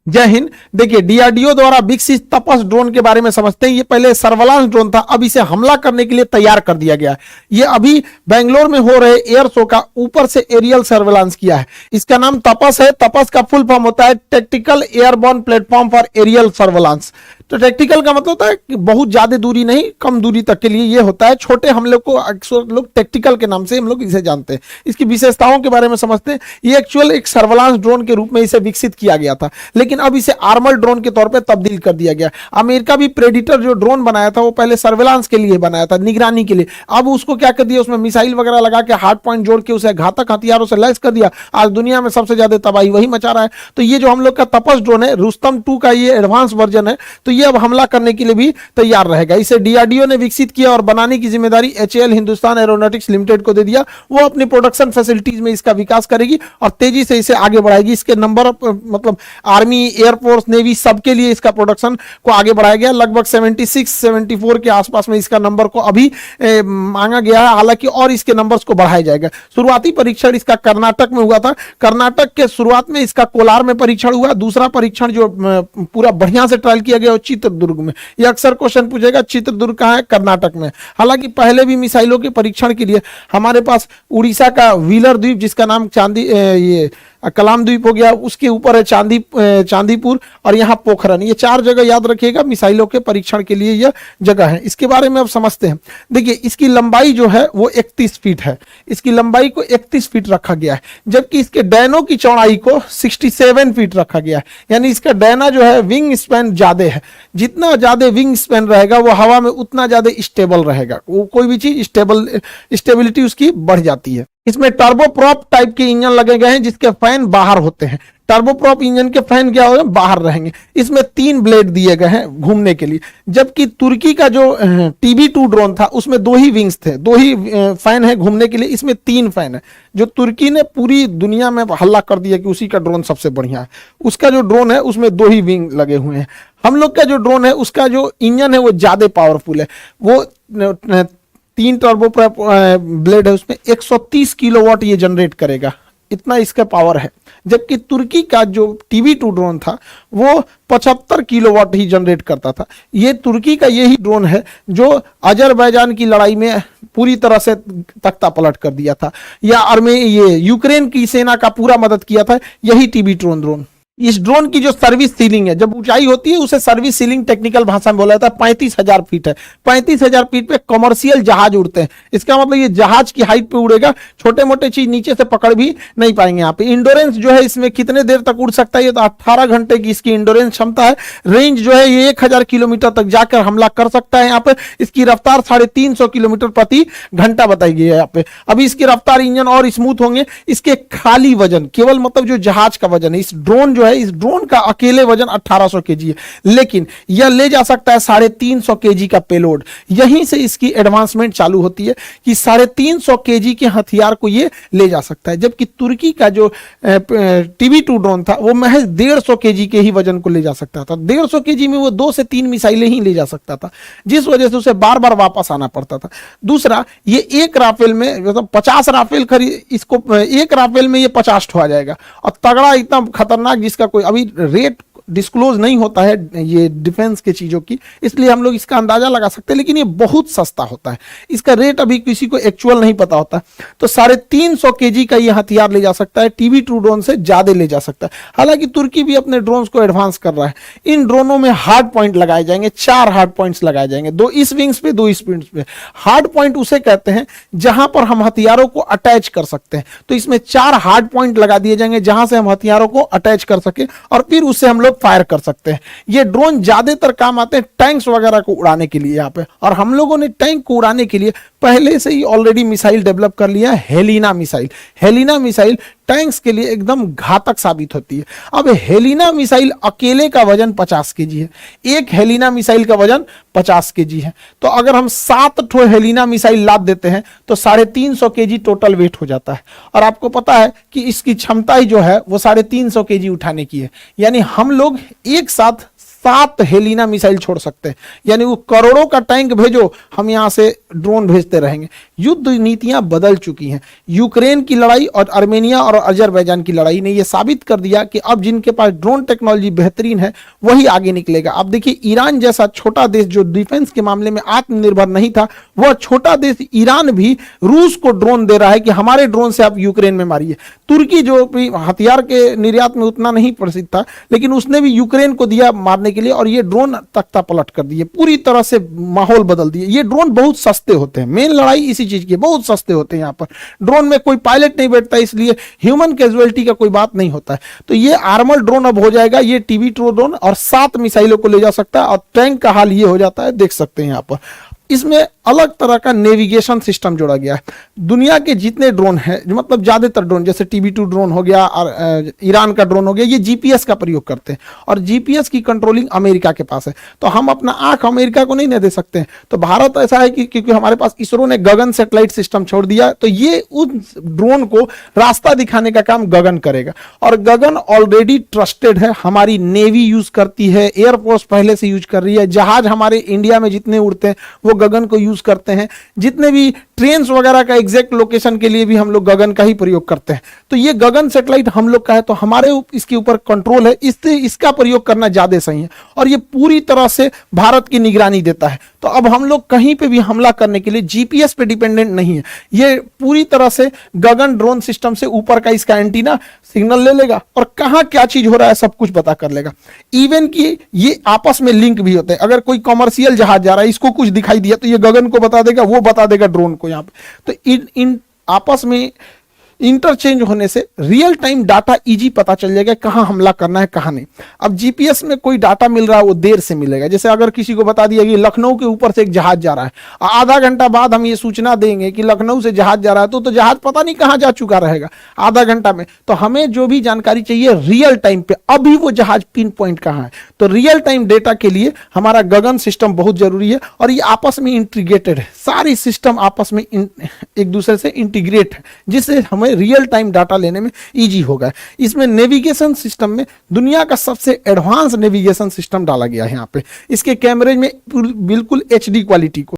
जय हिंद। देखिए, डीआरडीओ द्वारा विकसित तपस ड्रोन के बारे में समझते हैं। ये पहले सर्वेलांस ड्रोन था, अब इसे हमला करने के लिए तैयार कर दिया गया है। ये अभी बेंगलोर में हो रहे एयर शो का ऊपर से एरियल सर्वेलांस किया है। इसका नाम तपस है। तपस का फुल फॉर्म होता है tactical airborne platform for aerial surveillance. तो टैक्टिकल का मतलब होता है कि बहुत ज्यादा दूरी नहीं, कम दूरी तक के लिए ये होता है। छोटे हमले को अक्सर लोग टैक्टिकल के नाम से हम लोग इसे जानते हैं। इसकी विशेषताओं के बारे में समझते हैं। ये एक्चुअल एक सर्वेलांस ड्रोन के रूप में इसे विकसित किया गया था, लेकिन अब इसे आर्मर ड्रोन के तौर पे तब्दील कर दिया गया। अमेरिका भी प्रेडिटर जो ड्रोन बनाया था वो पहले सर्वेलांस के लिए बनाया था, निगरानी के लिए। अब उसको क्या कर दिया, उसमें मिसाइल वगैरह लगा के हार्ड पॉइंट जोड़ के उसे घातक हथियारों से लैस कर दिया। आज दुनिया में सबसे ज्यादा तबाही वही मचा रहा है। तो ये जो हम लोग का तपस ड्रोन है, रुस्तम 2 का ये एडवांस वर्जन है, तो ये अब हमला करने के लिए भी तैयार रहेगा। इसे डीआरडीओ ने विकसित किया और बनाने की जिम्मेदारी एचएएल हिंदुस्तान एरोनॉटिक्स लिमिटेड को दे दिया। वो अपनी प्रोडक्शन फैसिलिटीज में इसका विकास करेगी और तेजी से इसे आगे बढ़ाएगी। इसके नंबर मतलब आर्मी, एयरफोर्स, नेवी सबके लिए इसका प्रोडक्शन को आगे बढ़ाया गया। लगभग 76-74 के आसपास में इसका नंबर को अभी मांगा गया है, हालांकि और इसके नंबर्स को बढ़ाया जाएगा। शुरुआती परीक्षण इसका कर्नाटक में हुआ था। कर्नाटक के शुरुआत में इसका कोलार में परीक्षण हुआ। दूसरा परीक्षण जो पूरा बढ़िया से ट्रायल किया गया वो चित्रदुर्ग में। ये अक्सर क्वेश्चन पूछेगा, चित्रदुर्ग कहाँ है? कर्नाटक में। हालांकि पहले भी मिसाइलों के परीक्षण के लिए हमारे पास उड़ीसा का व्हीलर द्वीप, जिसका नाम ये कलाम द्वीप हो गया, उसके ऊपर है चांदीपुर और यहाँ पोखरन। ये 4 जगह याद रखिएगा, मिसाइलों के परीक्षण के लिए यह जगह है। इसके बारे में अब समझते हैं। देखिए, इसकी लंबाई जो है वो 31 फीट है। इसकी लंबाई को 31 फीट रखा गया है, जबकि इसके डैनों की चौड़ाई को 67 फीट रखा गया है। यानी इसका डैना जो है विंग स्पैन ज्यादा है। जितना ज्यादा विंग स्पैन रहेगा वो हवा में उतना ज्यादा स्टेबल रहेगा। वो कोई भी चीज स्टेबिलिटी उसकी बढ़ जाती है। इसमें टर्बोप्रॉप टाइप के इंजन लगे गए हैं, जिसके फैन बाहर होते हैं। टर्बोप्रॉप इंजन के फैन क्या होगा? बाहर रहेंगे। इसमें 3 ब्लेड दिए गए हैं घूमने के लिए, जबकि तुर्की का जो TB2 ड्रोन था उसमें 2 ही विंग्स थे, 2 ही फैन है घूमने के लिए। इसमें 3 फैन है। जो तुर्की ने पूरी दुनिया में हल्ला कर दिया कि उसी का ड्रोन सबसे बढ़िया है, उसका जो ड्रोन है उसमें 2 ही विंग लगे हुए हैं। हम लोग का जो ड्रोन है उसका जो इंजन है वो ज्यादा पावरफुल है। वो 3 टर्बोप्रॉप ब्लेड है, उसमें 130 किलोवाट ये जनरेट करेगा, इतना इसका पावर है। जबकि तुर्की का जो TB2 ड्रोन था वो 75 किलोवाट ही जनरेट करता था। ये तुर्की का यही ड्रोन है जो अजरबैजान की लड़ाई में पूरी तरह से तख्ता पलट कर दिया था, या ये यूक्रेन की सेना का पूरा मदद किया था, यही TB2 ड्रोन। इस ड्रोन की जो सर्विस सीलिंग है, जब ऊंचाई होती है उसे सर्विस सीलिंग टेक्निकल भाषा में बोला जाता है, 35,000 फीट है। 35,000 फीट पे कमर्शियल जहाज उड़ते हैं। इसका मतलब ये जहाज की हाइट पे उड़ेगा, छोटे मोटे चीज नीचे से पकड़ भी नहीं पाएंगे। यहाँ पे इंडोरेंस जो है इसमें कितने देर तक उड़ सकता है? ये तो 18 घंटे की इसकी इंडोरेंस क्षमता है। रेंज जो है ये 1000 किलोमीटर तक जाकर हमला कर सकता है। यहाँ पे इसकी रफ्तार 350 किलोमीटर प्रति घंटा बताई गई है यहाँ पे। अभी इसकी रफ्तार, इंजन और स्मूथ होंगे। इसके खाली वजन, केवल मतलब जो जहाज का वजन है, इस ड्रोन जो है, इस ड्रोन का अकेले वजन 1800 केजी है, लेकिन यह ले जा सकता है 350 केजी का पेलोड। यहीं से इसकी एडवांसमेंट चालू होती है कि 350 केजी के हथियार को ये ले जा सकता है। जबकि तुर्की का जो TB2 ड्रोन था वो महज 150 केजी के ही वजन को ले जा सकता था। 150 केजी में वो 2 से 3 मिसाइलें ही ले जा सकता था, जिस वजह से उसे बार बार वापस आना पड़ता था। दूसरा, ये एक राफेल में मतलब 50 राफेल खरीद, इसको एक राफेल में ये 50 ठो आ जाएगा। और तगड़ा, इतना खतरनाक, जिसका कोई अभी रेट डिस्क्लोज नहीं होता है ये डिफेंस के चीजों की, इसलिए हम लोग इसका अंदाजा लगा सकते हैं, लेकिन ये बहुत सस्ता होता है। इसका रेट अभी किसी को एक्चुअल नहीं पता होता। तो 350 केजी का ये हथियार ले जा सकता है, TB2 ड्रोन से ज्यादा ले जा सकता है। हालांकि तुर्की भी अपने ड्रोन्स को एडवांस कर रहा है। इन ड्रोनों में हार्ड पॉइंट लगाए जाएंगे, 4 हार्ड पॉइंट्स लगाए जाएंगे, 2 इस विंग्स पे, 2 इस विंग्स पे। हार्ड पॉइंट उसे कहते हैं जहां पर हम हथियारों को अटैच कर सकते हैं। तो इसमें 4 हार्ड पॉइंट लगा दिए जाएंगे जहां से हम हथियारों को अटैच कर सके और फिर उससे हम लोग फायर कर सकते हैं। ये ड्रोन ज्यादातर काम आते हैं टैंक्स वगैरह को उड़ाने के लिए यहाँ पे। और हम लोगों ने टैंक को उड़ाने के लिए पहले से ही ऑलरेडी मिसाइल डेवलप कर लिया है, Helina missile. Helina missile tanks के लिए एकदम घातक साबित होती है। अब हेलिना मिसाइल अकेले का वजन 50 केजी है। एक हेलिना मिसाइल का वजन 50 केजी है। तो अगर हम 7 ठो हेलिना मिसाइल लाद देते हैं तो 350 केजी टोटल वेट हो जाता है। और आपको पता है कि इसकी क्षमता ही जो है वो 350 केजी उठाने की है। यानी हम लोग एक साथ 7 हेलिना मिसाइल छोड़ सकते हैं, यानी वो करोड़ों का टैंक भेजो, हम यहां से ड्रोन भेजते रहेंगे। युद्ध नीतियां बदल चुकी हैं। यूक्रेन की लड़ाई और आर्मेनिया और अजरबैजान की लड़ाई ने यह साबित कर दिया कि अब जिनके पास ड्रोन टेक्नोलॉजी बेहतरीन है वही आगे निकलेगा। अब देखिए, ईरान जैसा छोटा देश जो डिफेंस के मामले में आत्मनिर्भर नहीं था, वह छोटा देश ईरान भी रूस को ड्रोन दे रहा है कि हमारे ड्रोन से आप यूक्रेन में मारिए। तुर्की जो भी हथियार के निर्यात में उतना नहीं प्रसिद्ध था, लेकिन उसने भी यूक्रेन को दिया मारने के लिए, और ये ड्रोन तख्ता पलट कर दिए, पूरी तरह से माहौल बदल दिए। ये ड्रोन बहुत सस्ते होते हैं, मेन लड़ाई इसी चीज की, बहुत सस्ते होते हैं। यहाँ पर ड्रोन में कोई पायलट नहीं बैठता, इसलिए ह्यूमन कैजुअलिटी का कोई बात नहीं होता है। तो ये आर्मर ड्रोन अब हो जाएगा, ये TB2 ड्रोन, और 7 मिसाइलों को ले जा सकता है। और टैंक का हाल ये हो जाता है, देख सकते हैं यहाँ पर। इसमें अलग तरह का नेविगेशन सिस्टम जोड़ा गया है। दुनिया के जितने ड्रोन हैं, जो मतलब ज्यादातर ड्रोन, जैसे TB2 ड्रोन हो गया और ईरान का ड्रोन हो गया, ये GPS का प्रयोग करते हैं, और GPS की कंट्रोलिंग अमेरिका के पास है। तो हम अपना आंख अमेरिका को नहीं दे सकते हैं। तो भारत ऐसा है कि क्योंकि हमारे पास इसरो ने गगन सैटेलाइट सिस्टम छोड़ दिया, तो ये उस ड्रोन को रास्ता दिखाने का काम गगन करेगा। और गगन ऑलरेडी ट्रस्टेड है, हमारी नेवी यूज करती है, एयरफोर्स पहले से यूज कर रही है, जहाज हमारे इंडिया में जितने उड़ते हैं वो गगन को यूज करते हैं, जितने भी ट्रेन्स वगैरह का एग्जैक्ट लोकेशन के लिए भी हम लोग गगन का ही प्रयोग करते हैं। तो ये गगन सैटेलाइट हम लोग का है, तो हमारे इसके ऊपर कंट्रोल है, इससे इसका प्रयोग करना ज्यादा सही है। और ये पूरी तरह से भारत की निगरानी देता है। तो अब हम लोग कहीं पे भी हमला करने के लिए GPS पे डिपेंडेंट नहीं है, ये पूरी तरह से गगन ड्रोन सिस्टम से ऊपर का इसका एंटीना सिग्नल ले लेगा और कहां क्या चीज हो रहा है सब कुछ पता कर लेगा। इवन कि ये आपस में लिंक भी होते हैं। अगर कोई कमर्शियल जहाज जा रहा है, इसको कुछ दिखाई दिया तो ये गगन को बता देगा, वो बता देगा ड्रोन को यहाँ पे। तो इन आपस में इंटरचेंज होने से रियल टाइम डाटा इजी पता चल जाएगा कहां हमला करना है कहां नहीं। अब GPS में कोई डाटा मिल रहा है वो देर से मिलेगा। जैसे अगर किसी को बता दिया कि लखनऊ के ऊपर से एक जहाज जा रहा है, आधा घंटा बाद हम ये सूचना देंगे कि लखनऊ से जहाज जा रहा है, तो जहाज पता नहीं कहां जा चुका रहेगा आधा घंटा में। तो हमें जो भी जानकारी चाहिए रियल टाइम पे, अभी वो जहाज पिन पॉइंट कहां है। तो रियल टाइम डेटा के लिए हमारा गगन सिस्टम बहुत जरूरी है, और ये आपस में इंटीग्रेटेड है, सारी सिस्टम आपस में एक दूसरे से इंटीग्रेट है, जिससे हमें रियल टाइम डाटा लेने में इजी होगा। इसमें नेविगेशन सिस्टम में दुनिया का सबसे एडवांस नेविगेशन सिस्टम डाला गया है। यहाँ पे इसके कैमरे में बिल्कुल HD क्वालिटी को